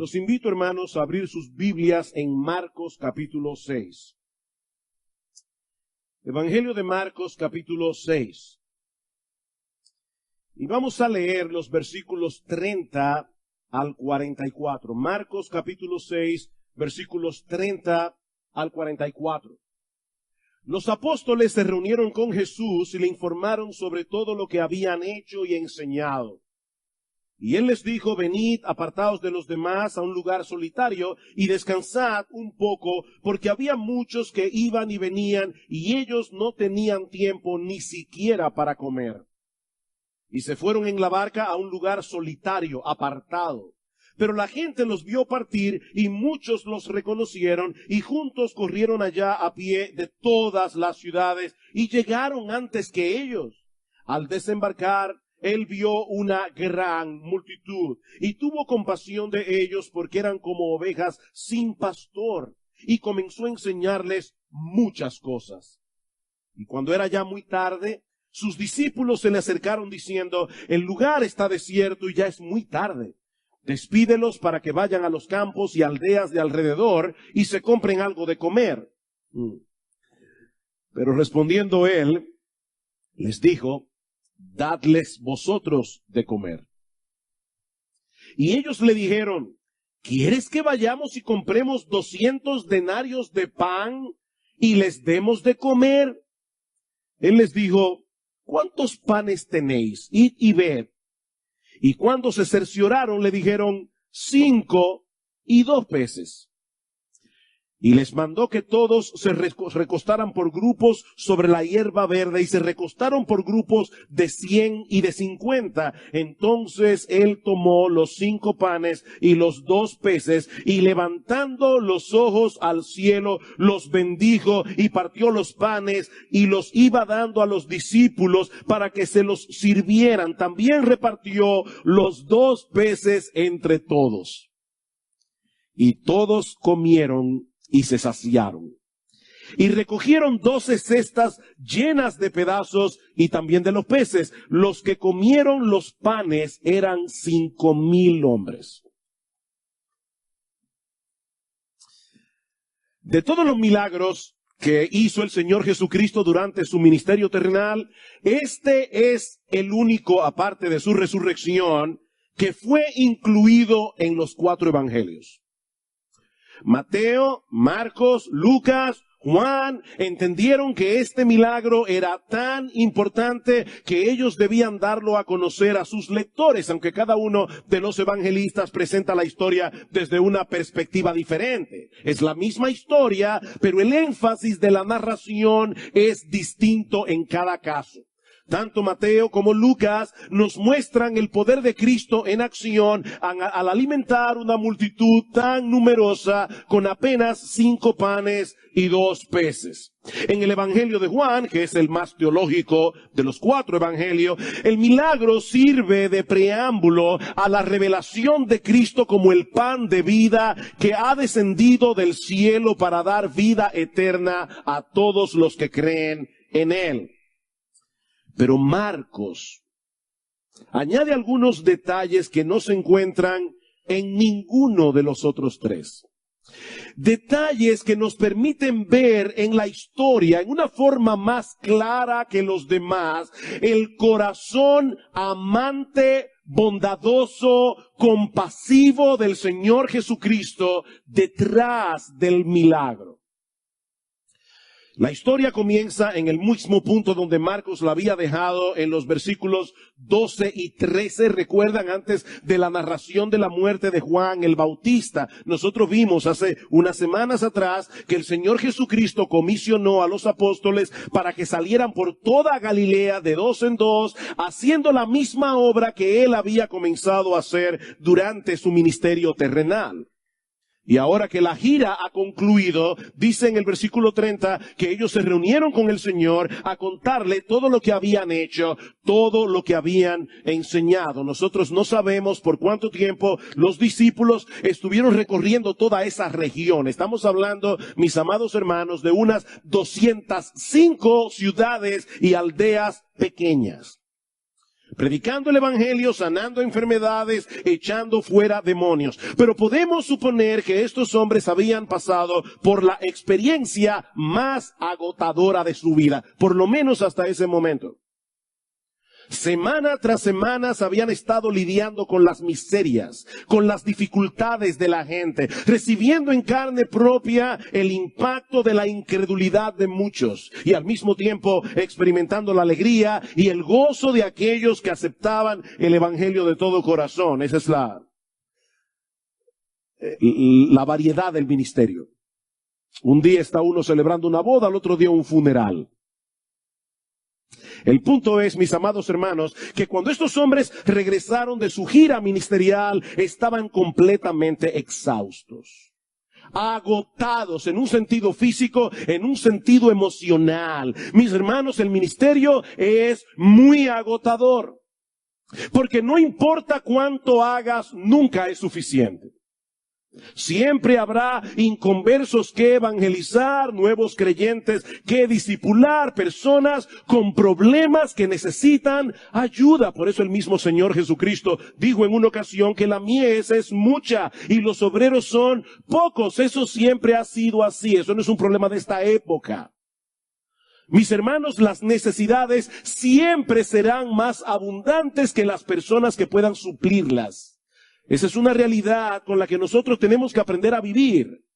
Los invito, hermanos, a abrir sus Biblias en Marcos capítulo 6. Evangelio de Marcos capítulo 6. Y vamos a leer los versículos 30 al 44. Marcos capítulo 6, versículos 30 al 44. Los apóstoles se reunieron con Jesús y le informaron sobre todo lo que habían hecho y enseñado. Y él les dijo: venid, apartaos de los demás a un lugar solitario y descansad un poco, porque había muchos que iban y venían, y ellos no tenían tiempo ni siquiera para comer. Y se fueron en la barca a un lugar solitario, apartado. Pero la gente los vio partir, y muchos los reconocieron, y juntos corrieron allá a pie de todas las ciudades, y llegaron antes que ellos. Al desembarcar, él vio una gran multitud, y tuvo compasión de ellos, porque eran como ovejas sin pastor, y comenzó a enseñarles muchas cosas. Y cuando era ya muy tarde, sus discípulos se le acercaron diciendo: el lugar está desierto y ya es muy tarde. Despídelos para que vayan a los campos y aldeas de alrededor y se compren algo de comer. Pero respondiendo él, les dijo: dadles vosotros de comer. Y ellos le dijeron: ¿quieres que vayamos y compremos 200 denarios de pan y les demos de comer? Él les dijo: ¿cuántos panes tenéis? Id y ved. Y cuando se cercioraron, le dijeron: 5 y 2 peces. Y les mandó que todos se recostaran por grupos sobre la hierba verde, y se recostaron por grupos de 100 y de 50. Entonces él tomó los 5 panes y los 2 peces, y levantando los ojos al cielo, los bendijo, y partió los panes, y los iba dando a los discípulos para que se los sirvieran. También repartió los 2 peces entre todos. Y todos comieron y se saciaron. Y recogieron 12 cestas llenas de pedazos y también de los peces. Los que comieron los panes eran 5,000 hombres. De todos los milagros que hizo el Señor Jesucristo durante su ministerio terrenal, este es el único, aparte de su resurrección, que fue incluido en los 4 evangelios. Mateo, Marcos, Lucas, Juan entendieron que este milagro era tan importante que ellos debían darlo a conocer a sus lectores, aunque cada uno de los evangelistas presenta la historia desde una perspectiva diferente. Es la misma historia, pero el énfasis de la narración es distinto en cada caso. Tanto Mateo como Lucas nos muestran el poder de Cristo en acción al alimentar una multitud tan numerosa con apenas 5 panes y 2 peces. En el Evangelio de Juan, que es el más teológico de los 4 evangelios, el milagro sirve de preámbulo a la revelación de Cristo como el pan de vida que ha descendido del cielo para dar vida eterna a todos los que creen en él. Pero Marcos añade algunos detalles que no se encuentran en ninguno de los otros 3. Detalles que nos permiten ver en la historia, en una forma más clara que los demás, el corazón amante, bondadoso, compasivo del Señor Jesucristo detrás del milagro. La historia comienza en el mismo punto donde Marcos la había dejado, en los versículos 12 y 13. Recuerdan, antes de la narración de la muerte de Juan el Bautista, nosotros vimos hace unas semanas atrás que el Señor Jesucristo comisionó a los apóstoles para que salieran por toda Galilea de 2 en 2, haciendo la misma obra que él había comenzado a hacer durante su ministerio terrenal. Y ahora que la gira ha concluido, dice en el versículo 30 que ellos se reunieron con el Señor a contarle todo lo que habían hecho, todo lo que habían enseñado. Nosotros no sabemos por cuánto tiempo los discípulos estuvieron recorriendo toda esa región. Estamos hablando, mis amados hermanos, de unas 205 ciudades y aldeas pequeñas. predicando el evangelio, sanando enfermedades, echando fuera demonios. Pero podemos suponer que estos hombres habían pasado por la experiencia más agotadora de su vida, por lo menos hasta ese momento. Semana tras semana habían estado lidiando con las miserias, con las dificultades de la gente, recibiendo en carne propia el impacto de la incredulidad de muchos y al mismo tiempo experimentando la alegría y el gozo de aquellos que aceptaban el evangelio de todo corazón. Esa es la variedad del ministerio. Un día está uno celebrando una boda, al otro día un funeral. El punto es, mis amados hermanos, que cuando estos hombres regresaron de su gira ministerial, estaban completamente exhaustos, agotados en un sentido físico, en un sentido emocional. Mis hermanos, el ministerio es muy agotador, porque no importa cuánto hagas, nunca es suficiente. Siempre habrá inconversos que evangelizar, nuevos creyentes que discipular, personas con problemas que necesitan ayuda. Por eso el mismo Señor Jesucristo dijo en una ocasión que la mies es mucha y los obreros son pocos. Eso siempre ha sido así. Eso no es un problema de esta época. Mis hermanos, las necesidades siempre serán más abundantes que las personas que puedan suplirlas. Esa es una realidad con la que nosotros tenemos que aprender a vivir.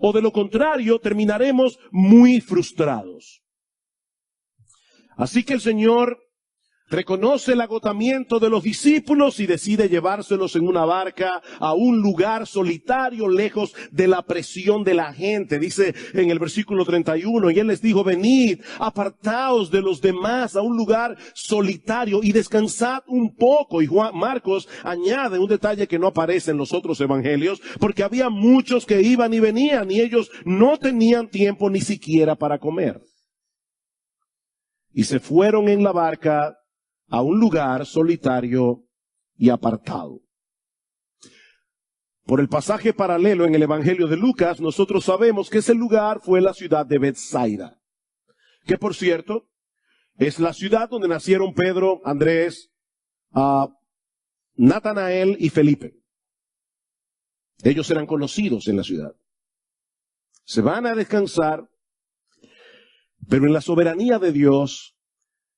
O de lo contrario, terminaremos muy frustrados. Así que el Señor reconoce el agotamiento de los discípulos y decide llevárselos en una barca a un lugar solitario, lejos de la presión de la gente. Dice en el versículo 31, y Él les dijo, venid, apartaos de los demás a un lugar solitario y descansad un poco. Y Marcos añade un detalle que no aparece en los otros evangelios, porque había muchos que iban y venían y ellos no tenían tiempo ni siquiera para comer. Y se fueron en la barca a un lugar solitario y apartado. Por el pasaje paralelo en el Evangelio de Lucas, nosotros sabemos que ese lugar fue la ciudad de Betsaida, que por cierto, es la ciudad donde nacieron Pedro, Andrés, Natanael y Felipe. Ellos eran conocidos en la ciudad. Se van a descansar, pero en la soberanía de Dios,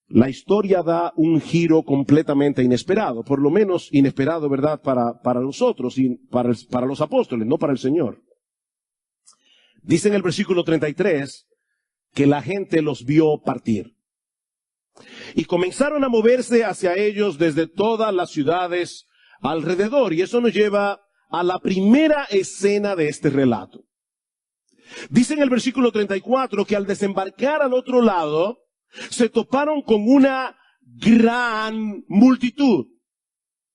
la historia da un giro completamente inesperado, por lo menos inesperado, ¿verdad?, para nosotros y para los apóstoles, no para el Señor. Dice en el versículo 33 que la gente los vio partir. Y comenzaron a moverse hacia ellos desde todas las ciudades alrededor. Y eso nos lleva a la primera escena de este relato. Dice en el versículo 34 que al desembarcar al otro lado, se toparon con una gran multitud.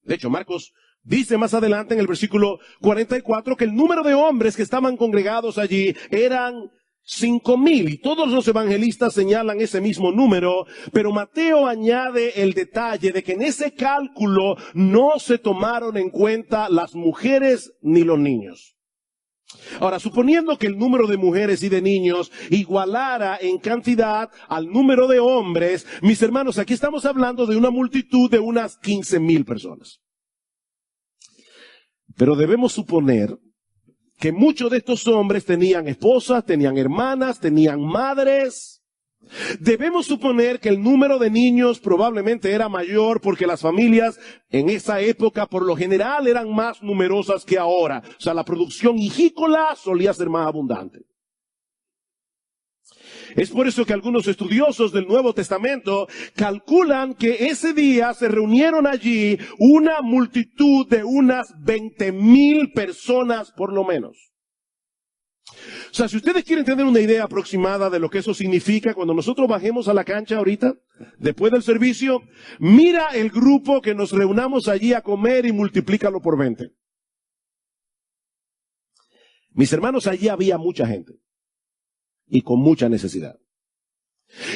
De hecho, Marcos dice más adelante en el versículo 44 que el número de hombres que estaban congregados allí eran 5,000, y todos los evangelistas señalan ese mismo número, pero Mateo añade el detalle de que en ese cálculo no se tomaron en cuenta las mujeres ni los niños. Ahora, suponiendo que el número de mujeres y de niños igualara en cantidad al número de hombres, mis hermanos, aquí estamos hablando de una multitud de unas 15,000 personas. Pero debemos suponer que muchos de estos hombres tenían esposas, tenían hermanas, tenían madres. Debemos suponer que el número de niños probablemente era mayor porque las familias en esa época por lo general eran más numerosas que ahora. O sea, la producción hijícola solía ser más abundante. Es por eso que algunos estudiosos del Nuevo Testamento calculan que ese día se reunieron allí una multitud de unas 20,000 personas por lo menos. O sea, si ustedes quieren tener una idea aproximada de lo que eso significa, cuando nosotros bajemos a la cancha ahorita, después del servicio, mira el grupo que nos reunamos allí a comer y multiplícalo por 20. Mis hermanos, allí había mucha gente y con mucha necesidad.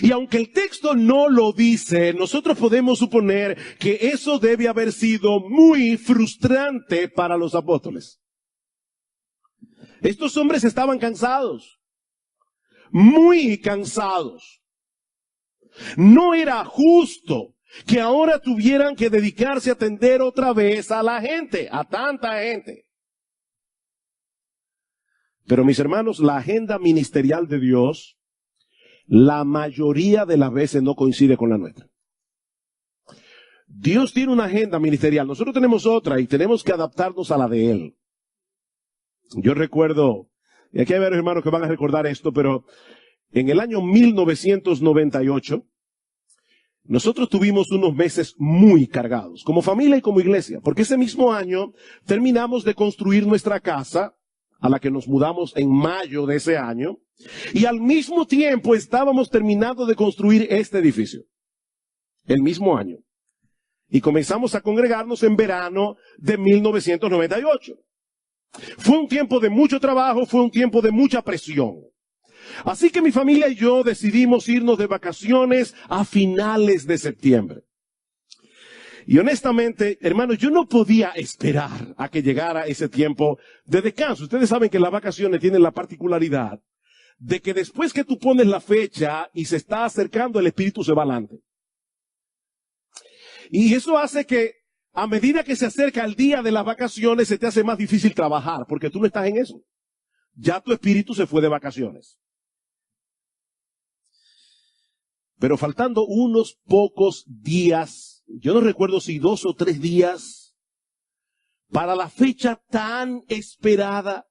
Y aunque el texto no lo dice, nosotros podemos suponer que eso debe haber sido muy frustrante para los apóstoles. Estos hombres estaban cansados, muy cansados. No era justo que ahora tuvieran que dedicarse a atender otra vez a la gente, a tanta gente. Pero mis hermanos, la agenda ministerial de Dios, la mayoría de las veces no coincide con la nuestra. Dios tiene una agenda ministerial, nosotros tenemos otra y tenemos que adaptarnos a la de Él. Yo recuerdo, y aquí hay varios hermanos que van a recordar esto, pero en el año 1998, nosotros tuvimos unos meses muy cargados, como familia y como iglesia, porque ese mismo año terminamos de construir nuestra casa, a la que nos mudamos en mayo de ese año, y al mismo tiempo estábamos terminando de construir este edificio, el mismo año. Y comenzamos a congregarnos en verano de 1998. Fue un tiempo de mucho trabajo, fue un tiempo de mucha presión. Así que mi familia y yo decidimos irnos de vacaciones a finales de septiembre. Y honestamente, hermanos, yo no podía esperar a que llegara ese tiempo de descanso. Ustedes saben que las vacaciones tienen la particularidad de que después que tú pones la fecha y se está acercando, el espíritu se va adelante. Y eso hace que a medida que se acerca el día de las vacaciones, se te hace más difícil trabajar, porque tú no estás en eso. Ya tu espíritu se fue de vacaciones. Pero faltando unos pocos días, yo no recuerdo si 2 o 3 días, para la fecha tan esperada,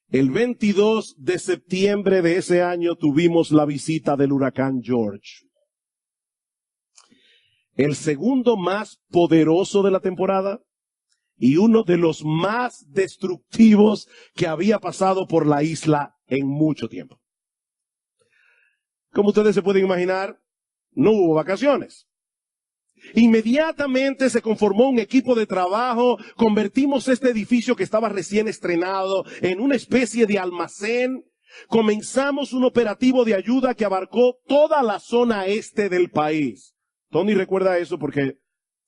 el 22 de septiembre de ese año tuvimos la visita del huracán George. El segundo más poderoso de la temporada y uno de los más destructivos que había pasado por la isla en mucho tiempo. Como ustedes se pueden imaginar, no hubo vacaciones. Inmediatamente se conformó un equipo de trabajo, convertimos este edificio que estaba recién estrenado en una especie de almacén. Comenzamos un operativo de ayuda que abarcó toda la zona este del país. Tony recuerda eso porque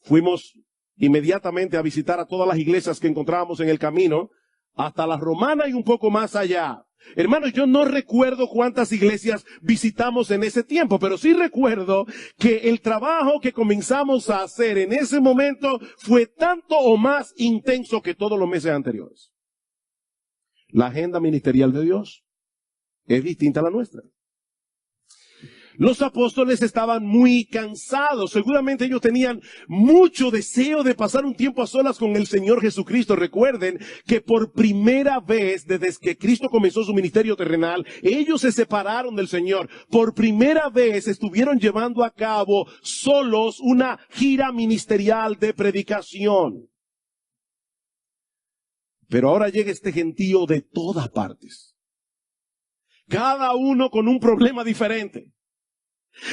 fuimos inmediatamente a visitar a todas las iglesias que encontrábamos en el camino, hasta la romana y un poco más allá. Hermanos, yo no recuerdo cuántas iglesias visitamos en ese tiempo, pero sí recuerdo que el trabajo que comenzamos a hacer en ese momento fue tanto o más intenso que todos los meses anteriores. La agenda ministerial de Dios es distinta a la nuestra. Los apóstoles estaban muy cansados. Seguramente ellos tenían mucho deseo de pasar un tiempo a solas con el Señor Jesucristo. Recuerden que por primera vez desde que Cristo comenzó su ministerio terrenal, ellos se separaron del Señor. Por primera vez estuvieron llevando a cabo solos una gira ministerial de predicación. Pero ahora llega este gentío de todas partes. Cada uno con un problema diferente.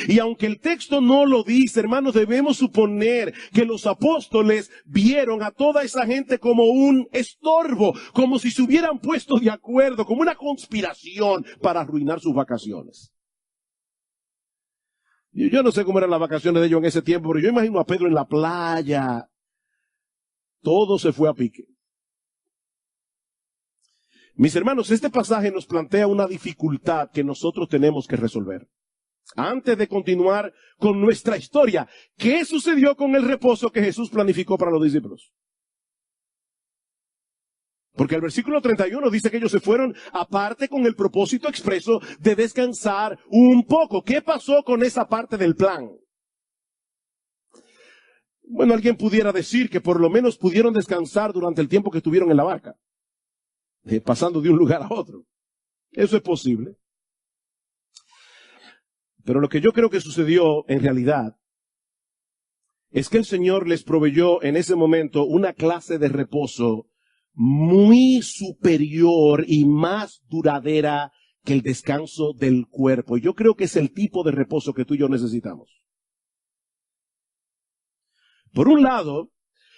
Y aunque el texto no lo dice, hermanos, debemos suponer que los apóstoles vieron a toda esa gente como un estorbo, como si se hubieran puesto de acuerdo, como una conspiración para arruinar sus vacaciones. Yo no sé cómo eran las vacaciones de ellos en ese tiempo, pero yo imagino a Pedro en la playa. Todo se fue a pique. Mis hermanos, este pasaje nos plantea una dificultad que nosotros tenemos que resolver. Antes de continuar con nuestra historia, ¿qué sucedió con el reposo que Jesús planificó para los discípulos? Porque el versículo 31 dice que ellos se fueron aparte con el propósito expreso de descansar un poco. ¿Qué pasó con esa parte del plan? Bueno, alguien pudiera decir que por lo menos pudieron descansar durante el tiempo que estuvieron en la barca, pasando de un lugar a otro. Eso es posible. Pero lo que yo creo que sucedió en realidad es que el Señor les proveyó en ese momento una clase de reposo muy superior y más duradera que el descanso del cuerpo. Y yo creo que es el tipo de reposo que tú y yo necesitamos. Por un lado,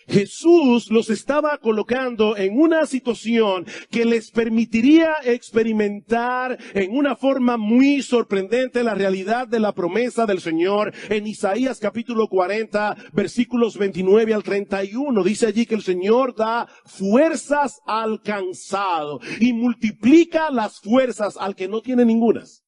Jesús los estaba colocando en una situación que les permitiría experimentar en una forma muy sorprendente la realidad de la promesa del Señor. En Isaías capítulo 40, versículos 29 al 31, dice allí que el Señor da fuerzas al cansado y multiplica las fuerzas al que no tiene ningunas.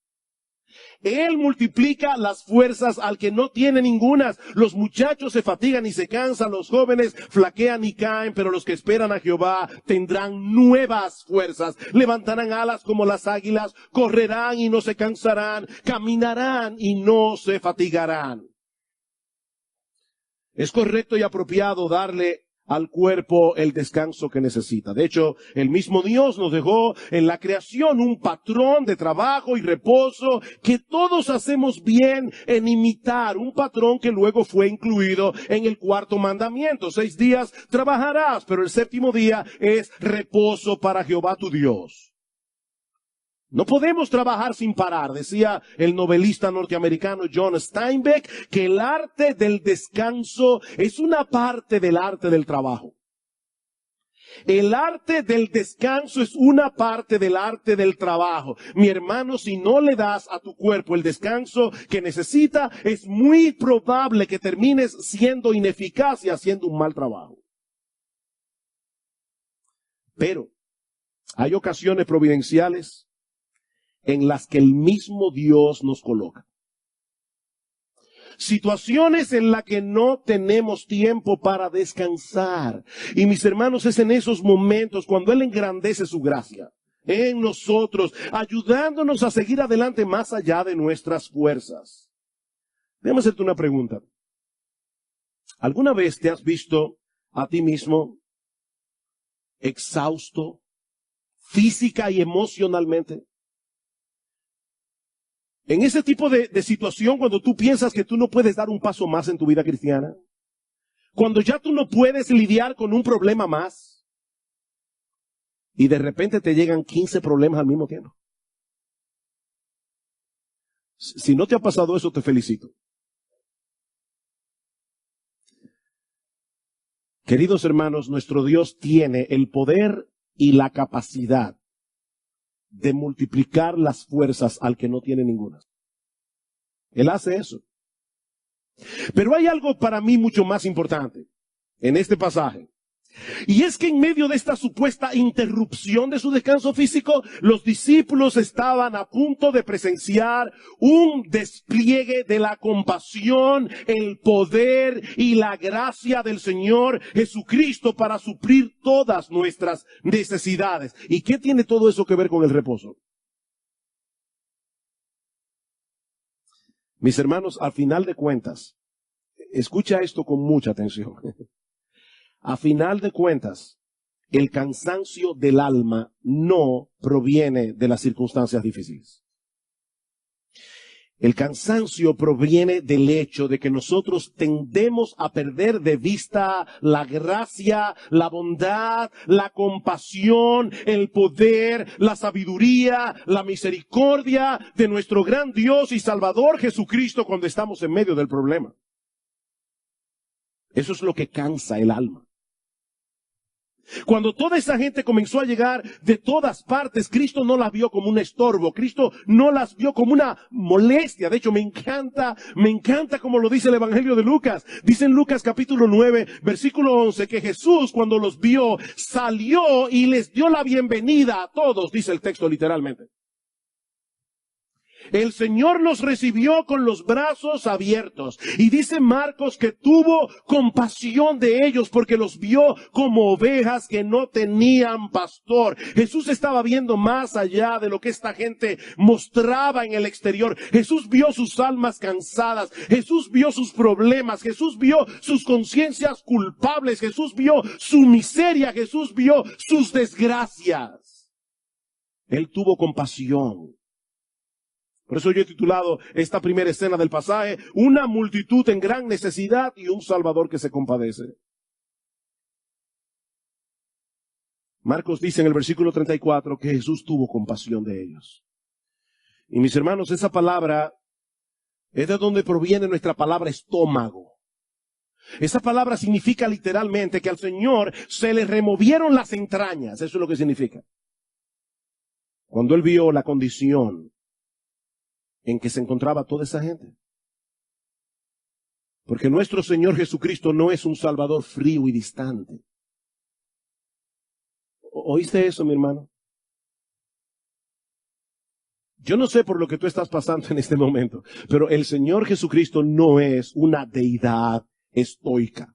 Él multiplica las fuerzas al que no tiene ningunas. Los muchachos se fatigan y se cansan, los jóvenes flaquean y caen, pero los que esperan a Jehová tendrán nuevas fuerzas. Levantarán alas como las águilas, correrán y no se cansarán, caminarán y no se fatigarán. Es correcto y apropiado darle al cuerpo el descanso que necesita. De hecho, el mismo Dios nos dejó en la creación un patrón de trabajo y reposo que todos hacemos bien en imitar, un patrón que luego fue incluido en el cuarto mandamiento. 6 días trabajarás, pero el séptimo día es reposo para Jehová tu Dios. No podemos trabajar sin parar. Decía el novelista norteamericano John Steinbeck que el arte del descanso es una parte del arte del trabajo. El arte del descanso es una parte del arte del trabajo. Mi hermano, si no le das a tu cuerpo el descanso que necesita, es muy probable que termines siendo ineficaz y haciendo un mal trabajo. Pero hay ocasiones providenciales en las que el mismo Dios nos coloca. Situaciones en las que no tenemos tiempo para descansar. Y mis hermanos, es en esos momentos cuando Él engrandece su gracia en nosotros, ayudándonos a seguir adelante más allá de nuestras fuerzas. Déjame hacerte una pregunta. ¿Alguna vez te has visto a ti mismo exhausto física y emocionalmente? En ese tipo de situación, cuando tú piensas que tú no puedes dar un paso más en tu vida cristiana, cuando ya tú no puedes lidiar con un problema más, y de repente te llegan 15 problemas al mismo tiempo. Si no te ha pasado eso, te felicito. Queridos hermanos, nuestro Dios tiene el poder y la capacidad de multiplicar las fuerzas al que no tiene ninguna. Él hace eso. Pero hay algo para mí mucho más importante en este pasaje. Y es que en medio de esta supuesta interrupción de su descanso físico, los discípulos estaban a punto de presenciar un despliegue de la compasión, el poder y la gracia del Señor Jesucristo para suplir todas nuestras necesidades. ¿Y qué tiene todo eso que ver con el reposo? Mis hermanos, al final de cuentas, escucha esto con mucha atención. A final de cuentas, el cansancio del alma no proviene de las circunstancias difíciles. El cansancio proviene del hecho de que nosotros tendemos a perder de vista la gracia, la bondad, la compasión, el poder, la sabiduría, la misericordia de nuestro gran Dios y Salvador Jesucristo cuando estamos en medio del problema. Eso es lo que cansa el alma. Cuando toda esa gente comenzó a llegar de todas partes, Cristo no las vio como un estorbo, Cristo no las vio como una molestia. De hecho, me encanta como lo dice el Evangelio de Lucas. Dice en Lucas capítulo 9, versículo 11, que Jesús cuando los vio, salió y les dio la bienvenida a todos, dice el texto literalmente. El Señor los recibió con los brazos abiertos. Y dice Marcos que tuvo compasión de ellos porque los vio como ovejas que no tenían pastor. Jesús estaba viendo más allá de lo que esta gente mostraba en el exterior. Jesús vio sus almas cansadas. Jesús vio sus problemas. Jesús vio sus conciencias culpables. Jesús vio su miseria. Jesús vio sus desgracias. Él tuvo compasión. Por eso yo he titulado esta primera escena del pasaje, una multitud en gran necesidad y un Salvador que se compadece. Marcos dice en el versículo 34 que Jesús tuvo compasión de ellos. Y mis hermanos, esa palabra es de donde proviene nuestra palabra estómago. Esa palabra significa literalmente que al Señor se le removieron las entrañas. Eso es lo que significa. Cuando Él vio la condición en que se encontraba toda esa gente. Porque nuestro Señor Jesucristo no es un Salvador frío y distante. ¿Oíste eso, mi hermano? Yo no sé por lo que tú estás pasando en este momento, pero el Señor Jesucristo no es una deidad estoica.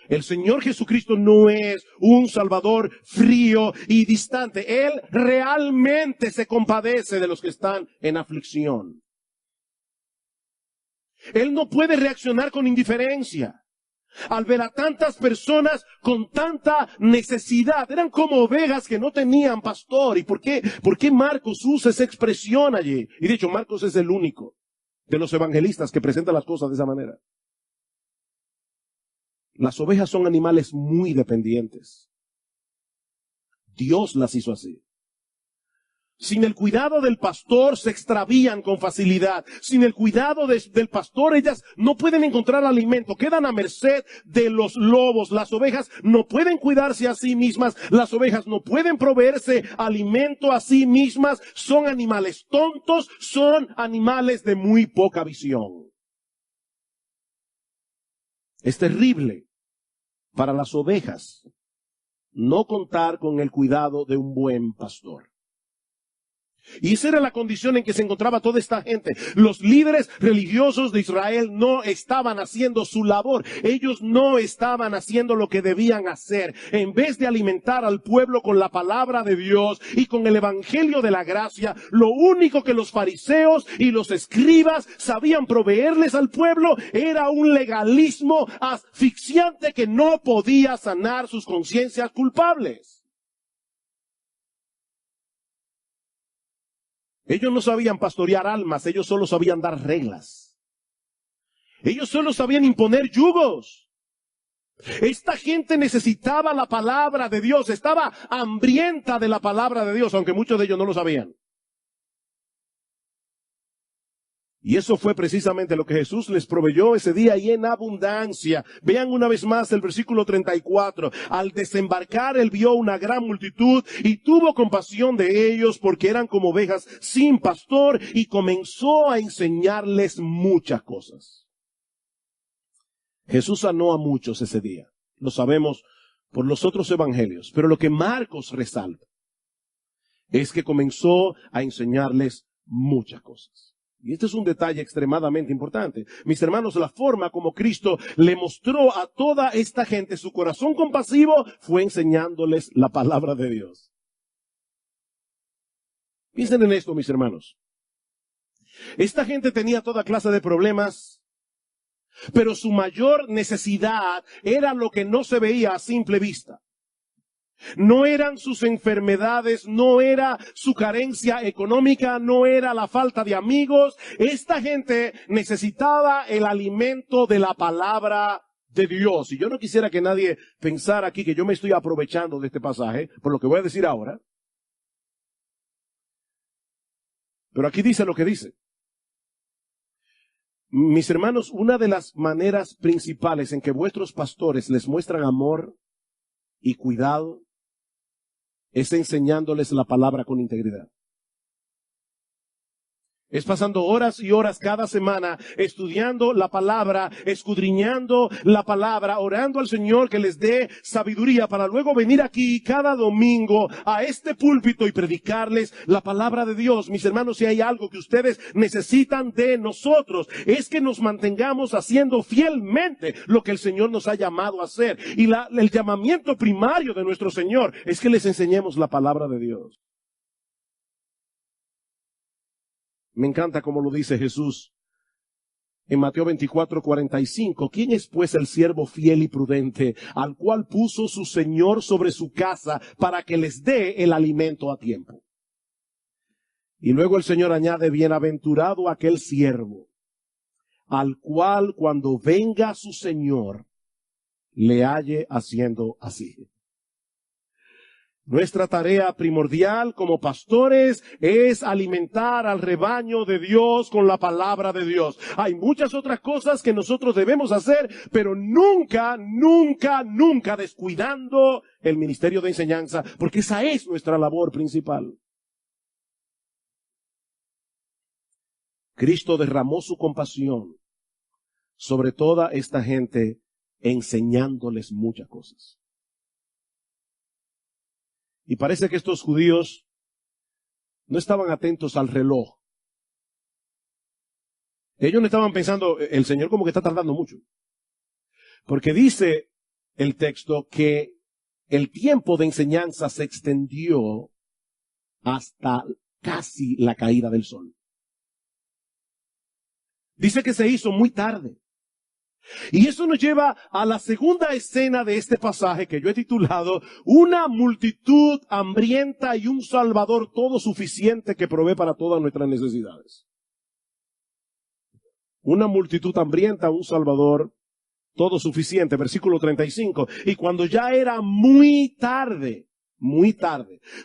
El Señor Jesucristo no es un Salvador frío y distante. Él realmente se compadece de los que están en aflicción. Él no puede reaccionar con indiferencia al ver a tantas personas con tanta necesidad. Eran como ovejas que no tenían pastor. ¿Y por qué Marcos usa esa expresión allí? Y de hecho, Marcos es el único de los evangelistas que presenta las cosas de esa manera. Las ovejas son animales muy dependientes. Dios las hizo así. Sin el cuidado del pastor se extravían con facilidad. Sin el cuidado del pastor ellas no pueden encontrar alimento. Quedan a merced de los lobos. Las ovejas no pueden cuidarse a sí mismas. Las ovejas no pueden proveerse alimento a sí mismas. Son animales tontos. Son animales de muy poca visión. Es terrible para las ovejas no contar con el cuidado de un buen pastor. Y esa era la condición en que se encontraba toda esta gente. Los líderes religiosos de Israel no estaban haciendo su labor. Ellos no estaban haciendo lo que debían hacer. En vez de alimentar al pueblo con la palabra de Dios y con el evangelio de la gracia, lo único que los fariseos y los escribas sabían proveerles al pueblo era un legalismo asfixiante que no podía sanar sus conciencias culpables. Ellos no sabían pastorear almas, ellos solo sabían dar reglas. Ellos solo sabían imponer yugos. Esta gente necesitaba la palabra de Dios, estaba hambrienta de la palabra de Dios, aunque muchos de ellos no lo sabían. Y eso fue precisamente lo que Jesús les proveyó ese día y en abundancia. Vean una vez más el versículo 34. Al desembarcar él vio una gran multitud y tuvo compasión de ellos porque eran como ovejas sin pastor y comenzó a enseñarles muchas cosas. Jesús sanó a muchos ese día. Lo sabemos por los otros evangelios. Pero lo que Marcos resalta es que comenzó a enseñarles muchas cosas. Y este es un detalle extremadamente importante. Mis hermanos, la forma como Cristo le mostró a toda esta gente su corazón compasivo fue enseñándoles la palabra de Dios. Piensen en esto, mis hermanos. Esta gente tenía toda clase de problemas, pero su mayor necesidad era lo que no se veía a simple vista. No eran sus enfermedades, no era su carencia económica, no era la falta de amigos. Esta gente necesitaba el alimento de la palabra de Dios. Y yo no quisiera que nadie pensara aquí que yo me estoy aprovechando de este pasaje, por lo que voy a decir ahora. Pero aquí dice lo que dice. Mis hermanos, una de las maneras principales en que vuestros pastores les muestran amor y cuidado es enseñándoles la palabra con integridad. Es pasando horas y horas cada semana estudiando la palabra, escudriñando la palabra, orando al Señor que les dé sabiduría para luego venir aquí cada domingo a este púlpito y predicarles la palabra de Dios. Mis hermanos, si hay algo que ustedes necesitan de nosotros, es que nos mantengamos haciendo fielmente lo que el Señor nos ha llamado a hacer. Y el llamamiento primario de nuestro Señor es que les enseñemos la palabra de Dios. Me encanta como lo dice Jesús en Mateo 24:45. ¿Quién es pues el siervo fiel y prudente, al cual puso su Señor sobre su casa para que les dé el alimento a tiempo? Y luego el Señor añade, bienaventurado aquel siervo, al cual cuando venga su Señor, le halle haciendo así. Nuestra tarea primordial como pastores es alimentar al rebaño de Dios con la palabra de Dios. Hay muchas otras cosas que nosotros debemos hacer, pero nunca descuidando el ministerio de enseñanza, porque esa es nuestra labor principal. Cristo derramó su compasión sobre toda esta gente, enseñándoles muchas cosas. Y parece que estos judíos no estaban atentos al reloj. Ellos no estaban pensando, el Señor como que está tardando mucho. Porque dice el texto que el tiempo de enseñanza se extendió hasta casi la caída del sol. Dice que se hizo muy tarde. Y eso nos lleva a la segunda escena de este pasaje que yo he titulado Una multitud hambrienta y un Salvador todo suficiente que provee para todas nuestras necesidades. Una multitud hambrienta, un Salvador todo suficiente. Versículo 35. Y cuando ya era muy tarde,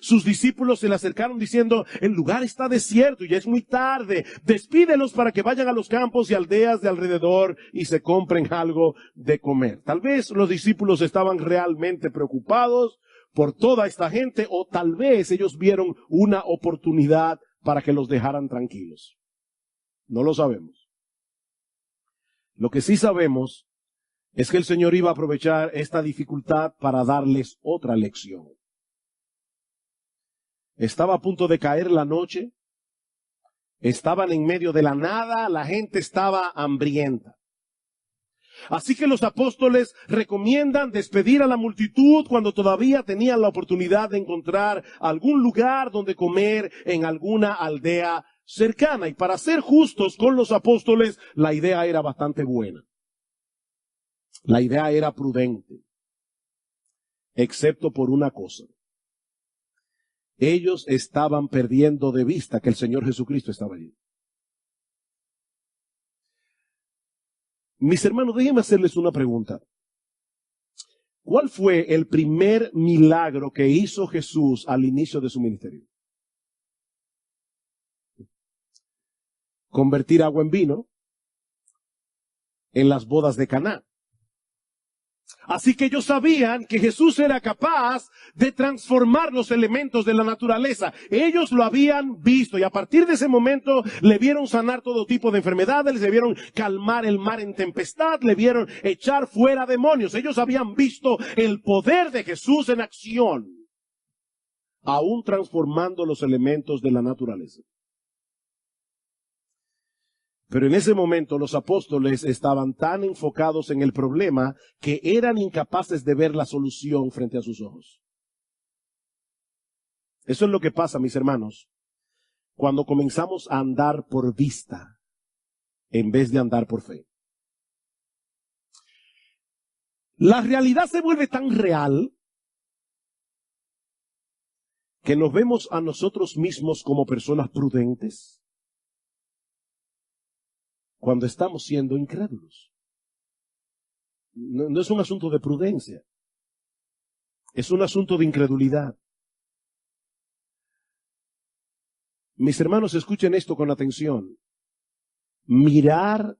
sus discípulos se le acercaron diciendo, el lugar está desierto y ya es muy tarde. Despídelos para que vayan a los campos y aldeas de alrededor y se compren algo de comer. Tal vez los discípulos estaban realmente preocupados por toda esta gente, o tal vez ellos vieron una oportunidad para que los dejaran tranquilos. No lo sabemos. Lo que sí sabemos es que el Señor iba a aprovechar esta dificultad para darles otra lección. Estaba a punto de caer la noche, estaban en medio de la nada, la gente estaba hambrienta. Así que los apóstoles recomiendan despedir a la multitud cuando todavía tenían la oportunidad de encontrar algún lugar donde comer en alguna aldea cercana. Y para ser justos con los apóstoles, la idea era bastante buena. La idea era prudente, excepto por una cosa. Ellos estaban perdiendo de vista que el Señor Jesucristo estaba allí. Mis hermanos, déjenme hacerles una pregunta. ¿Cuál fue el primer milagro que hizo Jesús al inicio de su ministerio? Convertir agua en vino en las bodas de Caná. Así que ellos sabían que Jesús era capaz de transformar los elementos de la naturaleza. Ellos lo habían visto y a partir de ese momento le vieron sanar todo tipo de enfermedades, le vieron calmar el mar en tempestad, le vieron echar fuera demonios. Ellos habían visto el poder de Jesús en acción, aún transformando los elementos de la naturaleza. Pero en ese momento los apóstoles estaban tan enfocados en el problema que eran incapaces de ver la solución frente a sus ojos. Eso es lo que pasa, mis hermanos, cuando comenzamos a andar por vista en vez de andar por fe. La realidad se vuelve tan real que nos vemos a nosotros mismos como personas prudentes cuando estamos siendo incrédulos. No es un asunto de prudencia, es un asunto de incredulidad. Mis hermanos, escuchen esto con atención. Mirar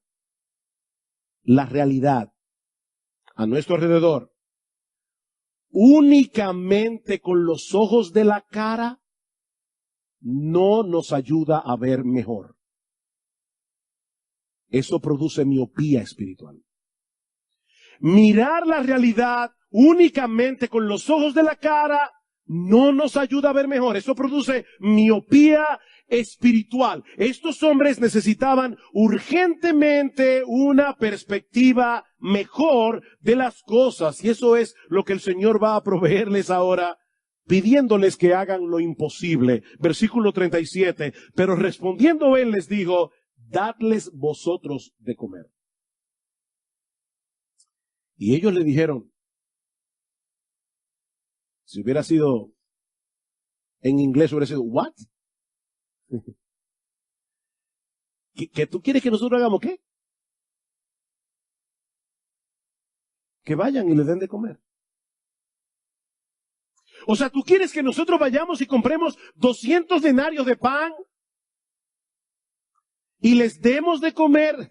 la realidad a nuestro alrededor únicamente con los ojos de la cara no nos ayuda a ver mejor. Eso produce miopía espiritual. Mirar la realidad únicamente con los ojos de la cara no nos ayuda a ver mejor. Eso produce miopía espiritual. Estos hombres necesitaban urgentemente una perspectiva mejor de las cosas. Y eso es lo que el Señor va a proveerles ahora, pidiéndoles que hagan lo imposible. Versículo 37. Pero respondiendo él les dijo, dadles vosotros de comer. Y ellos le dijeron, si hubiera sido en inglés, hubiera sido, ¿what? ¿Que tú quieres que nosotros hagamos qué? Que vayan y les den de comer. O sea, ¿tú quieres que nosotros vayamos y compremos 200 denarios de pan y les demos de comer?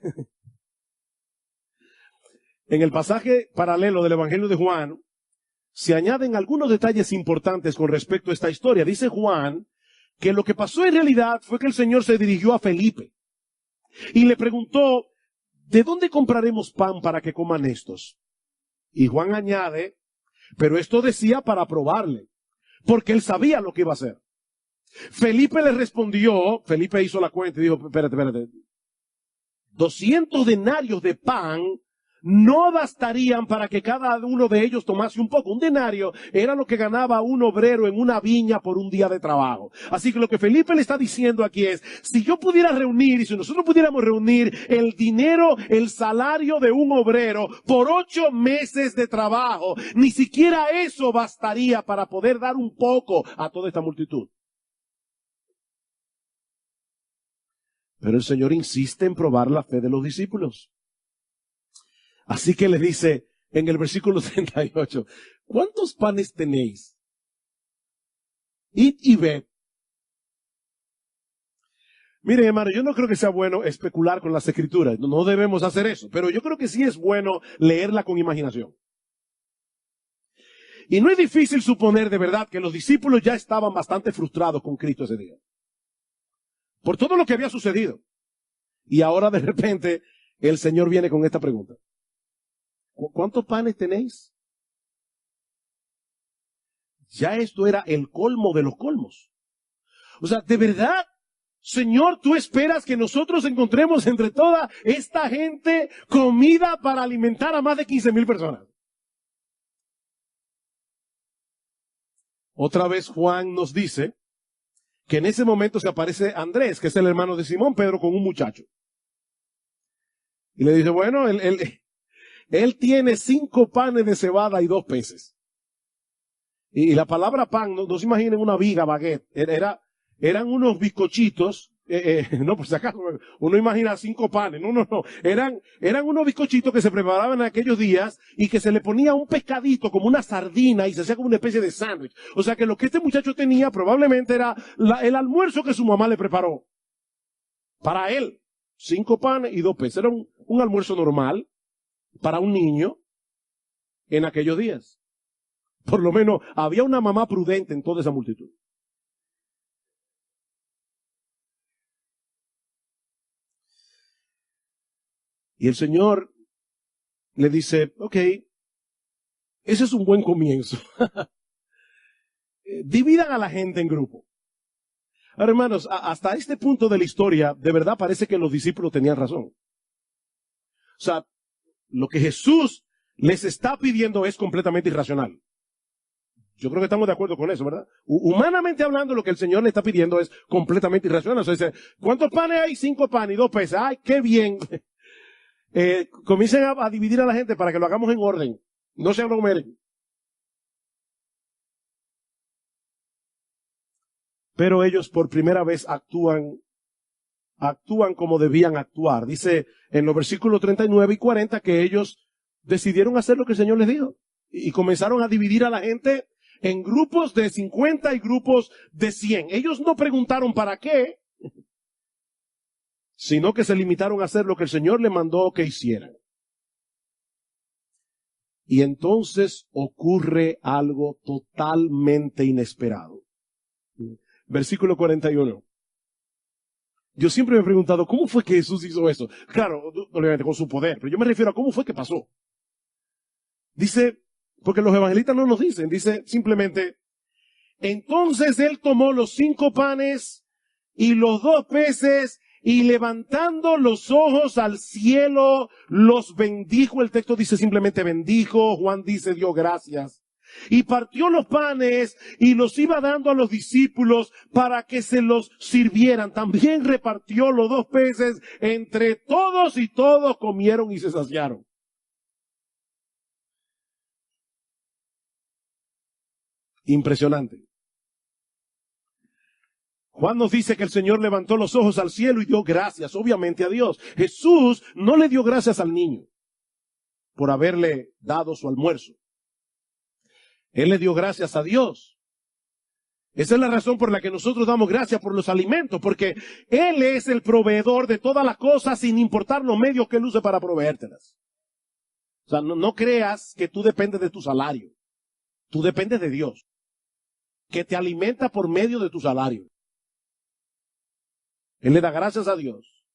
En el pasaje paralelo del Evangelio de Juan, se añaden algunos detalles importantes con respecto a esta historia. Dice Juan que lo que pasó en realidad fue que el Señor se dirigió a Felipe y le preguntó, ¿de dónde compraremos pan para que coman estos? Y Juan añade, pero esto decía para probarle, porque él sabía lo que iba a hacer. Felipe le respondió, Felipe hizo la cuenta y dijo, espérate. 200 denarios de pan no bastarían para que cada uno de ellos tomase un poco. Un denario era lo que ganaba un obrero en una viña por un día de trabajo. Así que lo que Felipe le está diciendo aquí es, si yo pudiera reunir, y si nosotros pudiéramos reunir el dinero, el salario de un obrero por 8 meses de trabajo, ni siquiera eso bastaría para poder dar un poco a toda esta multitud. Pero el Señor insiste en probar la fe de los discípulos. Así que le dice en el versículo 38, ¿cuántos panes tenéis? Id y ved. Miren, hermano, yo no creo que sea bueno especular con las escrituras. No debemos hacer eso. Pero yo creo que sí es bueno leerla con imaginación. Y no es difícil suponer de verdad que los discípulos ya estaban bastante frustrados con Cristo ese día. Por todo lo que había sucedido. Y ahora de repente el Señor viene con esta pregunta. ¿Cuántos panes tenéis? Ya esto era el colmo de los colmos. O sea, de verdad, Señor, tú esperas que nosotros encontremos entre toda esta gente comida para alimentar a más de 15,000 personas. Otra vez Juan nos dice que en ese momento se aparece Andrés, que es el hermano de Simón Pedro, con un muchacho. Y le dice, bueno, él tiene 5 panes de cebada y 2 peces. Y la palabra pan, no se imaginen una viga, baguette. Eran unos bizcochitos, no, por si acaso, uno imagina 5 panes. No. Eran unos bizcochitos que se preparaban en aquellos días y que se le ponía un pescadito como una sardina y se hacía como una especie de sándwich. O sea que lo que este muchacho tenía probablemente era el almuerzo que su mamá le preparó. Para él, 5 panes y 2 peces. Era un almuerzo normal para un niño en aquellos días. Por lo menos había una mamá prudente en toda esa multitud. Y el Señor le dice, ok, ese es un buen comienzo. Dividan a la gente en grupo. Ahora, hermanos, hasta este punto de la historia, de verdad parece que los discípulos tenían razón. O sea, lo que Jesús les está pidiendo es completamente irracional. Yo creo que estamos de acuerdo con eso, ¿verdad? Humanamente hablando, lo que el Señor le está pidiendo es completamente irracional. O sea, dice, ¿cuántos panes hay? 5 panes y 2 peces. ¡Ay, qué bien! Comiencen a dividir a la gente para que lo hagamos en orden. No se aglomeren. Pero ellos por primera vez actúan como debían actuar. Dice en los versículos 39 y 40 que ellos decidieron hacer lo que el Señor les dijo. Y comenzaron a dividir a la gente en grupos de 50 y grupos de 100. Ellos no preguntaron para qué, sino que se limitaron a hacer lo que el Señor le mandó que hicieran. Y entonces ocurre algo totalmente inesperado. Versículo 41. Yo siempre me he preguntado, ¿cómo fue que Jesús hizo eso? Claro, obviamente con su poder, pero yo me refiero a cómo fue que pasó. Dice, porque los evangelistas no nos dicen, dice simplemente, entonces él tomó los 5 panes y los 2 peces y levantando los ojos al cielo, los bendijo. El texto dice simplemente bendijo, Juan dice dio gracias. Y partió los panes y los iba dando a los discípulos para que se los sirvieran. También repartió los 2 peces entre todos y todos comieron y se saciaron. Impresionante. Juan nos dice que el Señor levantó los ojos al cielo y dio gracias, obviamente, a Dios. Jesús no le dio gracias al niño por haberle dado su almuerzo. Él le dio gracias a Dios. Esa es la razón por la que nosotros damos gracias por los alimentos, porque Él es el proveedor de todas las cosas sin importar los medios que Él use para proveértelas. O sea, no creas que tú dependes de tu salario. Tú dependes de Dios, que te alimenta por medio de tu salario. Él le da gracias a Dios.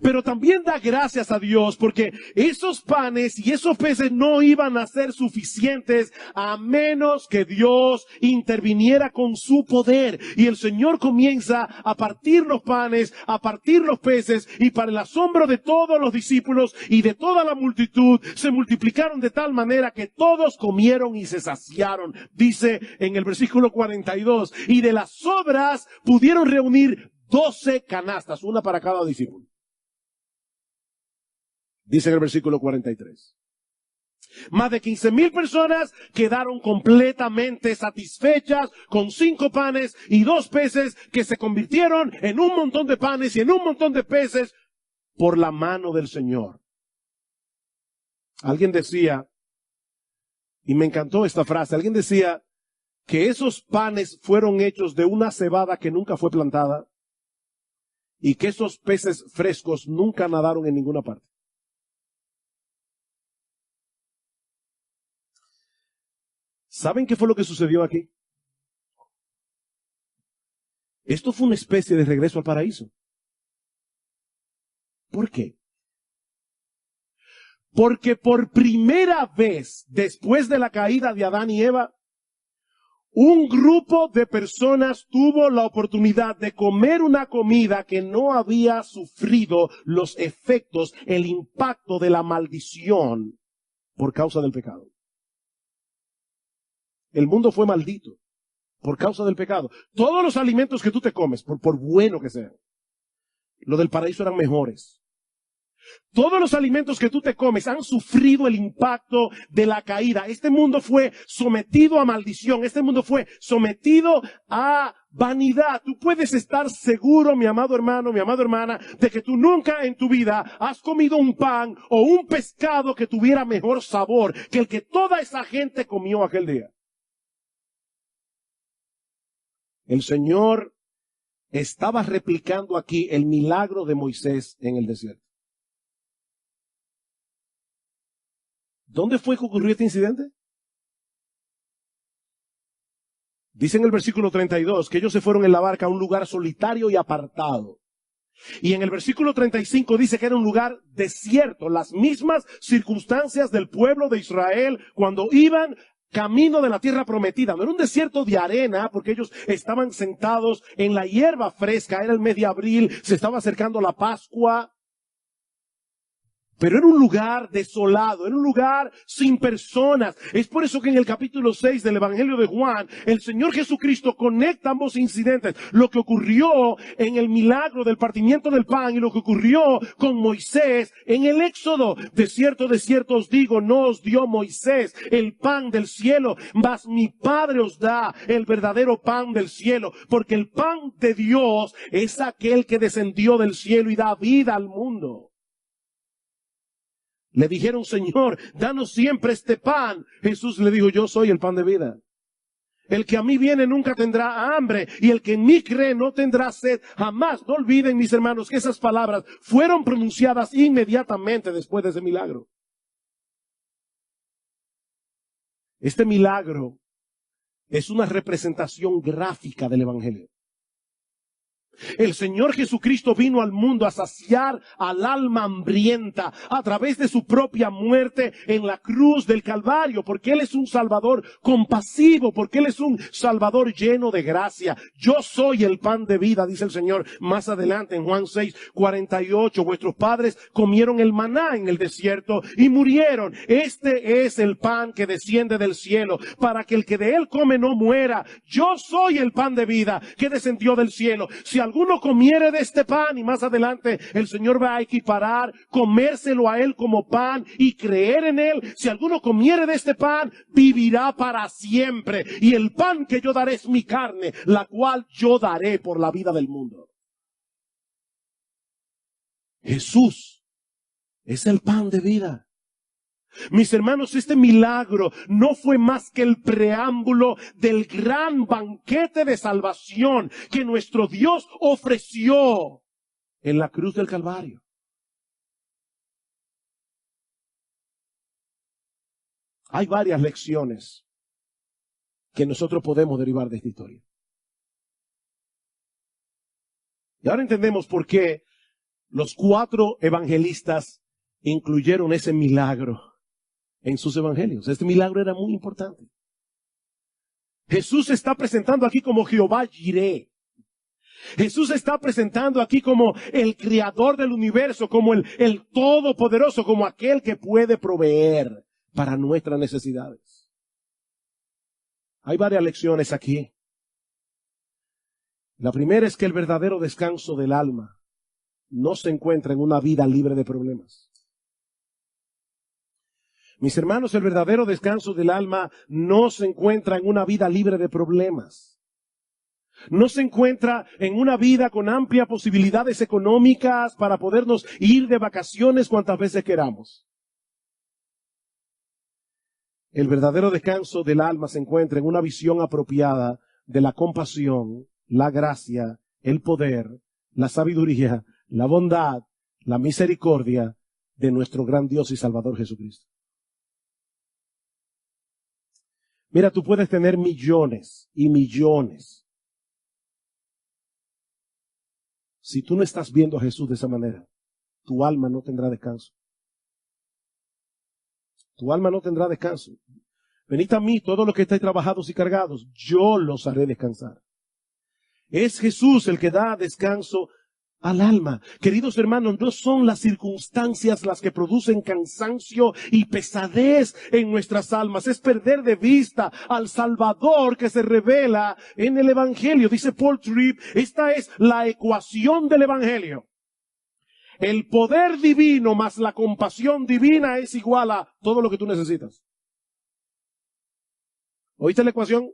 Pero también da gracias a Dios porque esos panes y esos peces no iban a ser suficientes a menos que Dios interviniera con su poder. Y el Señor comienza a partir los panes, a partir los peces, y para el asombro de todos los discípulos y de toda la multitud, se multiplicaron de tal manera que todos comieron y se saciaron. Dice en el versículo 42, y de las sobras pudieron reunir 12 canastas, una para cada discípulo. Dice en el versículo 43. Más de 15,000 personas quedaron completamente satisfechas con 5 panes y 2 peces que se convirtieron en un montón de panes y en un montón de peces por la mano del Señor. Alguien decía, y me encantó esta frase, alguien decía que esos panes fueron hechos de una cebada que nunca fue plantada y que esos peces frescos nunca nadaron en ninguna parte. ¿Saben qué fue lo que sucedió aquí? Esto fue una especie de regreso al paraíso. ¿Por qué? Porque por primera vez después de la caída de Adán y Eva, un grupo de personas tuvo la oportunidad de comer una comida que no había sufrido los efectos, el impacto de la maldición por causa del pecado. El mundo fue maldito por causa del pecado. Todos los alimentos que tú te comes, por bueno que sean, los del paraíso eran mejores. Todos los alimentos que tú te comes han sufrido el impacto de la caída. Este mundo fue sometido a maldición. Este mundo fue sometido a vanidad. Tú puedes estar seguro, mi amado hermano, mi amada hermana, de que tú nunca en tu vida has comido un pan o un pescado que tuviera mejor sabor que el que toda esa gente comió aquel día. El Señor estaba replicando aquí el milagro de Moisés en el desierto. ¿Dónde fue que ocurrió este incidente? Dice en el versículo 32 que ellos se fueron en la barca a un lugar solitario y apartado. Y en el versículo 35 dice que era un lugar desierto, las mismas circunstancias del pueblo de Israel cuando iban camino de la tierra prometida. No era un desierto de arena, porque ellos estaban sentados en la hierba fresca, era el mes de abril, se estaba acercando la Pascua. Pero era un lugar desolado, era un lugar sin personas. Es por eso que en el capítulo 6 del Evangelio de Juan, el Señor Jesucristo conecta ambos incidentes. Lo que ocurrió en el milagro del partimiento del pan y lo que ocurrió con Moisés en el Éxodo. De cierto os digo, no os dio Moisés el pan del cielo, mas mi Padre os da el verdadero pan del cielo. Porque el pan de Dios es aquel que descendió del cielo y da vida al mundo. Le dijeron, Señor, danos siempre este pan. Jesús le dijo, yo soy el pan de vida. El que a mí viene nunca tendrá hambre, y el que en mí cree no tendrá sed jamás. No olviden, mis hermanos, que esas palabras fueron pronunciadas inmediatamente después de ese milagro. Este milagro es una representación gráfica del Evangelio. El Señor Jesucristo vino al mundo a saciar al alma hambrienta a través de su propia muerte en la cruz del Calvario, porque Él es un Salvador compasivo, porque Él es un Salvador lleno de gracia. Yo soy el pan de vida, dice el Señor más adelante en Juan 6:48. Vuestros padres comieron el maná en el desierto y murieron. Este es el pan que desciende del cielo, para que el que de él come no muera. Yo soy el pan de vida que descendió del cielo. Si alguno comiere de este pan, y más adelante el Señor va a equiparar comérselo a él como pan y creer en él, si alguno comiere de este pan, vivirá para siempre. Y el pan que yo daré es mi carne, la cual yo daré por la vida del mundo. Jesús es el pan de vida. Mis hermanos, este milagro no fue más que el preámbulo del gran banquete de salvación que nuestro Dios ofreció en la cruz del Calvario. Hay varias lecciones que nosotros podemos derivar de esta historia. Y ahora entendemos por qué Los 4 evangelistas incluyeron ese milagro en sus evangelios. Este milagro era muy importante. Jesús se está presentando aquí como Jehová Jireh. Jesús se está presentando aquí como el creador del universo, como el todopoderoso, como aquel que puede proveer para nuestras necesidades. Hay varias lecciones aquí. La primera es que el verdadero descanso del alma no se encuentra en una vida libre de problemas. Mis hermanos, el verdadero descanso del alma no se encuentra en una vida libre de problemas. No se encuentra en una vida con amplias posibilidades económicas para podernos ir de vacaciones cuantas veces queramos. El verdadero descanso del alma se encuentra en una visión apropiada de la compasión, la gracia, el poder, la sabiduría, la bondad, la misericordia de nuestro gran Dios y Salvador Jesucristo. Mira, tú puedes tener millones y millones. Si tú no estás viendo a Jesús de esa manera, tu alma no tendrá descanso. Tu alma no tendrá descanso. Venid a mí, todos los que estáis trabajados y cargados, yo los haré descansar. Es Jesús el que da descanso al alma. Queridos hermanos, no son las circunstancias las que producen cansancio y pesadez en nuestras almas. Es perder de vista al Salvador que se revela en el Evangelio. Dice Paul Tripp, esta es la ecuación del Evangelio. El poder divino más la compasión divina es igual a todo lo que tú necesitas. ¿Oíste la ecuación?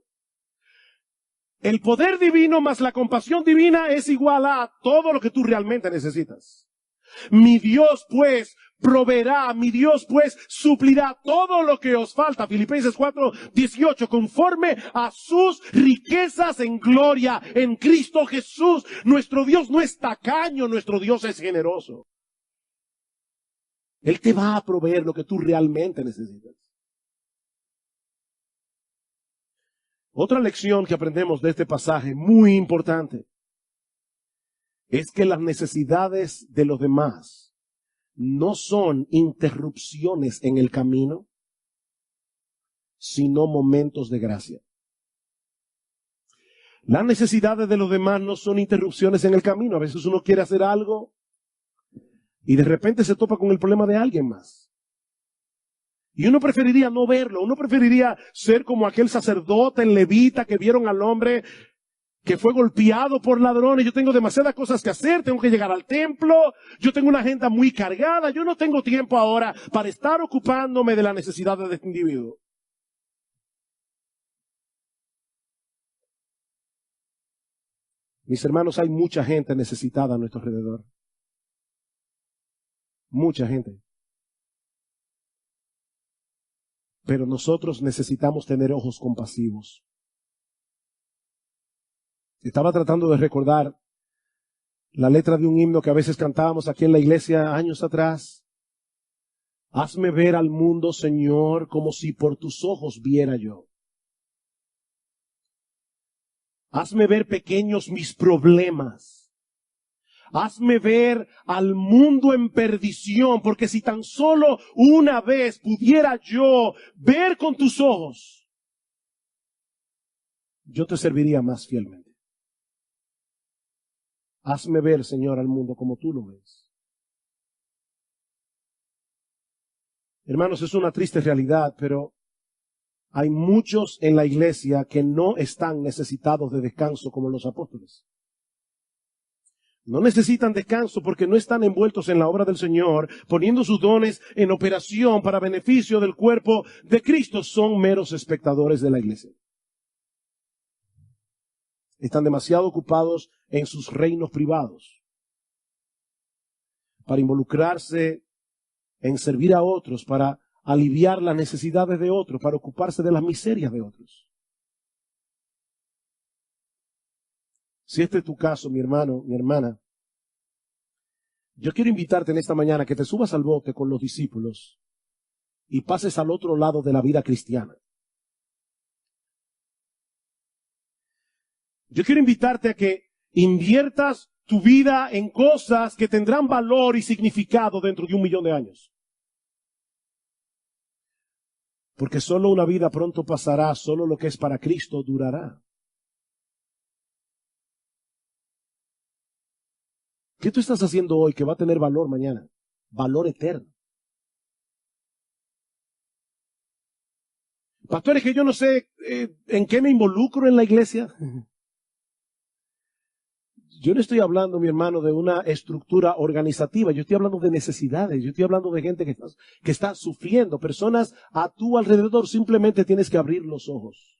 El poder divino más la compasión divina es igual a todo lo que tú realmente necesitas. Mi Dios pues proveerá, mi Dios pues suplirá todo lo que os falta. Filipenses 4:18, conforme a sus riquezas en gloria en Cristo Jesús. Nuestro Dios no es tacaño, nuestro Dios es generoso. Él te va a proveer lo que tú realmente necesitas. Otra lección que aprendemos de este pasaje, muy importante, es que las necesidades de los demás no son interrupciones en el camino, sino momentos de gracia. Las necesidades de los demás no son interrupciones en el camino. A veces uno quiere hacer algo y de repente se topa con el problema de alguien más. Y uno preferiría no verlo, uno preferiría ser como aquel sacerdote levita que vieron al hombre que fue golpeado por ladrones. Yo tengo demasiadas cosas que hacer, tengo que llegar al templo, yo tengo una agenda muy cargada, yo no tengo tiempo ahora para estar ocupándome de las necesidades de este individuo. Mis hermanos, hay mucha gente necesitada a nuestro alrededor. Mucha gente. Pero nosotros necesitamos tener ojos compasivos. Estaba tratando de recordar la letra de un himno que a veces cantábamos aquí en la iglesia años atrás. Hazme ver al mundo, Señor, como si por tus ojos viera yo. Hazme ver pequeños mis problemas. Hazme ver al mundo en perdición, porque si tan solo una vez pudiera yo ver con tus ojos, yo te serviría más fielmente. Hazme ver, Señor, al mundo como tú lo ves. Hermanos, es una triste realidad, pero hay muchos en la iglesia que no están necesitados de descanso como los apóstoles. No necesitan descanso porque no están envueltos en la obra del Señor, poniendo sus dones en operación para beneficio del cuerpo de Cristo. Son meros espectadores de la iglesia. Están demasiado ocupados en sus reinos privados para involucrarse en servir a otros, para aliviar las necesidades de otros, para ocuparse de las miserias de otros. Si este es tu caso, mi hermano, mi hermana, yo quiero invitarte en esta mañana que te subas al bote con los discípulos y pases al otro lado de la vida cristiana. Yo quiero invitarte a que inviertas tu vida en cosas que tendrán valor y significado dentro de 1.000.000 de años. Porque solo una vida pronto pasará, solo lo que es para Cristo durará. ¿Qué tú estás haciendo hoy que va a tener valor mañana? Valor eterno. Pastor, es que yo no sé en qué me involucro en la iglesia. Yo no estoy hablando, mi hermano, de una estructura organizativa. Yo estoy hablando de necesidades. Yo estoy hablando de gente que está sufriendo. Personas a tu alrededor. Simplemente tienes que abrir los ojos.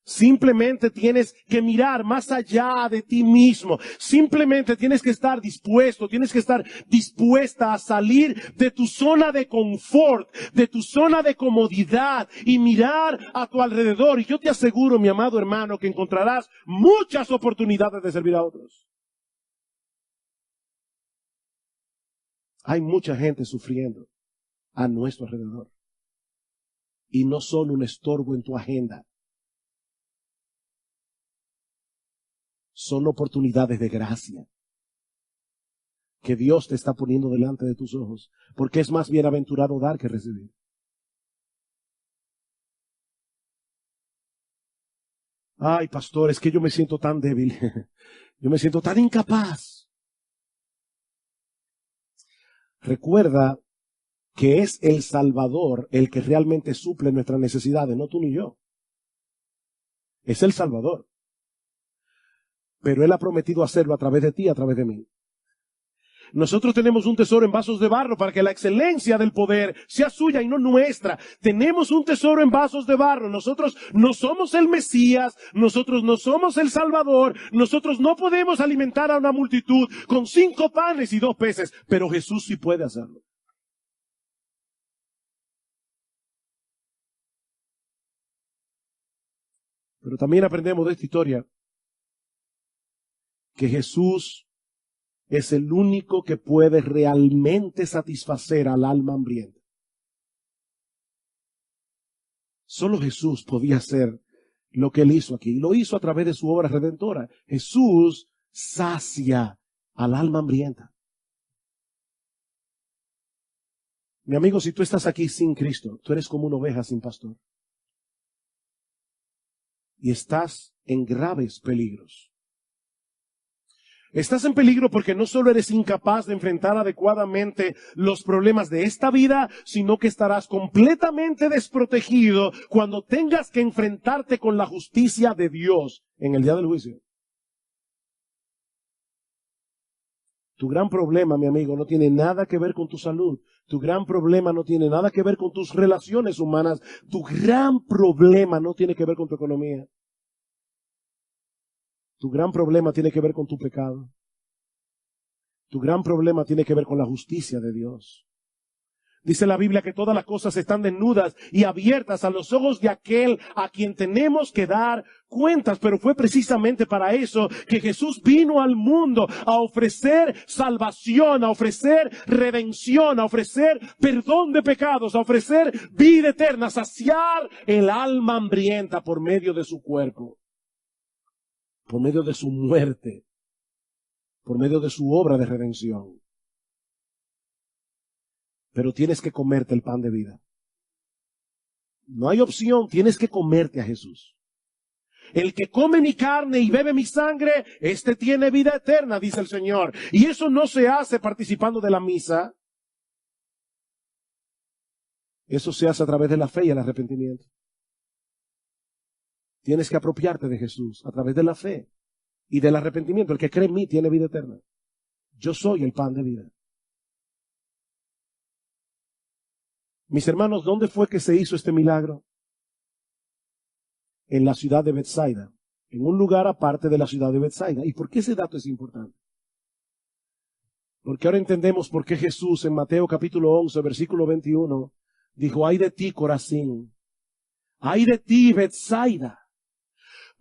Simplemente tienes que mirar más allá de ti mismo. Simplemente tienes que estar dispuesto, tienes que estar dispuesta a salir de tu zona de confort, de tu zona de comodidad y mirar a tu alrededor. Y yo te aseguro, mi amado hermano, que encontrarás muchas oportunidades de servir a otros. Hay mucha gente sufriendo a nuestro alrededor. Y no son un estorbo en tu agenda. Son oportunidades de gracia que Dios te está poniendo delante de tus ojos, porque es más bienaventurado dar que recibir. Ay, pastor, es que yo me siento tan débil, yo me siento tan incapaz. Recuerda que es el Salvador el que realmente suple nuestras necesidades, no tú ni yo. Es el Salvador. Pero Él ha prometido hacerlo a través de ti, a través de mí. Nosotros tenemos un tesoro en vasos de barro para que la excelencia del poder sea suya y no nuestra. Tenemos un tesoro en vasos de barro. Nosotros no somos el Mesías, nosotros no somos el Salvador, nosotros no podemos alimentar a una multitud con 5 panes y 2 peces, pero Jesús sí puede hacerlo. Pero también aprendemos de esta historia que Jesús es el único que puede realmente satisfacer al alma hambrienta. Solo Jesús podía hacer lo que Él hizo aquí. Y lo hizo a través de su obra redentora. Jesús sacia al alma hambrienta. Mi amigo, si tú estás aquí sin Cristo, tú eres como una oveja sin pastor. Y estás en graves peligros. Estás en peligro porque no solo eres incapaz de enfrentar adecuadamente los problemas de esta vida, sino que estarás completamente desprotegido cuando tengas que enfrentarte con la justicia de Dios en el día del juicio. Tu gran problema, mi amigo, no tiene nada que ver con tu salud. Tu gran problema no tiene nada que ver con tus relaciones humanas. Tu gran problema no tiene que ver con tu economía. Tu gran problema tiene que ver con tu pecado. Tu gran problema tiene que ver con la justicia de Dios. Dice la Biblia que todas las cosas están desnudas y abiertas a los ojos de aquel a quien tenemos que dar cuentas. Pero fue precisamente para eso que Jesús vino al mundo, a ofrecer salvación, a ofrecer redención, a ofrecer perdón de pecados, a ofrecer vida eterna, a saciar el alma hambrienta por medio de su cuerpo, por medio de su muerte, por medio de su obra de redención. Pero tienes que comerte el pan de vida. No hay opción, tienes que comerte a Jesús. El que come mi carne y bebe mi sangre, este tiene vida eterna, dice el Señor. Y eso no se hace participando de la misa. Eso se hace a través de la fe y el arrepentimiento. Tienes que apropiarte de Jesús a través de la fe y del arrepentimiento. El que cree en mí tiene vida eterna. Yo soy el pan de vida. Mis hermanos, ¿dónde fue que se hizo este milagro? En la ciudad de Betsaida, en un lugar aparte de la ciudad de Betsaida. ¿Y por qué ese dato es importante? Porque ahora entendemos por qué Jesús en Mateo capítulo 11, versículo 21, dijo, ay de ti, Corazín, ay de ti, Betsaida.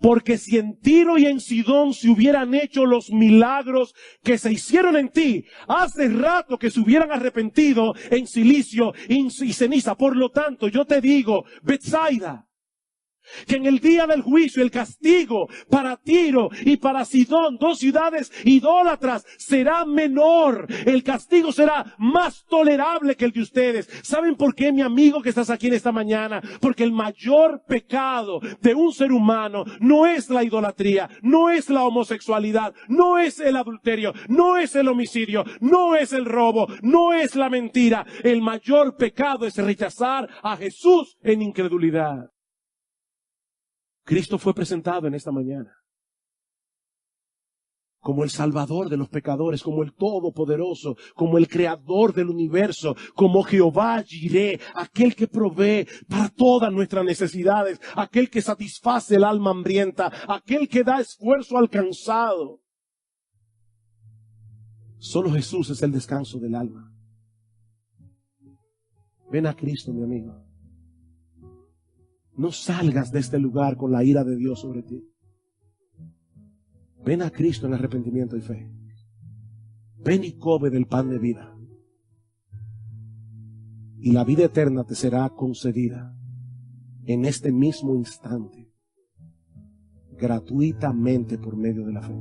Porque si en Tiro y en Sidón se hubieran hecho los milagros que se hicieron en ti, hace rato que se hubieran arrepentido en silicio y ceniza. Por lo tanto, yo te digo, Betsaida, Que en el día del juicio el castigo para Tiro y para Sidón, 2 ciudades idólatras, será menor. El castigo será más tolerable que el de ustedes. ¿Saben por qué, mi amigo que estás aquí en esta mañana? Porque el mayor pecado de un ser humano no es la idolatría, no es la homosexualidad, no es el adulterio, no es el homicidio, no es el robo, no es la mentira. El mayor pecado es rechazar a Jesús en incredulidad. Cristo fue presentado en esta mañana como el Salvador de los pecadores, como el Todopoderoso, como el Creador del universo, como Jehová Jireh, aquel que provee para todas nuestras necesidades, aquel que satisface el alma hambrienta, aquel que da esfuerzo al cansado. Solo Jesús es el descanso del alma. Ven a Cristo, mi amigo. No salgas de este lugar con la ira de Dios sobre ti. Ven a Cristo en arrepentimiento y fe. Ven y come del pan de vida. Y la vida eterna te será concedida en este mismo instante, gratuitamente por medio de la fe.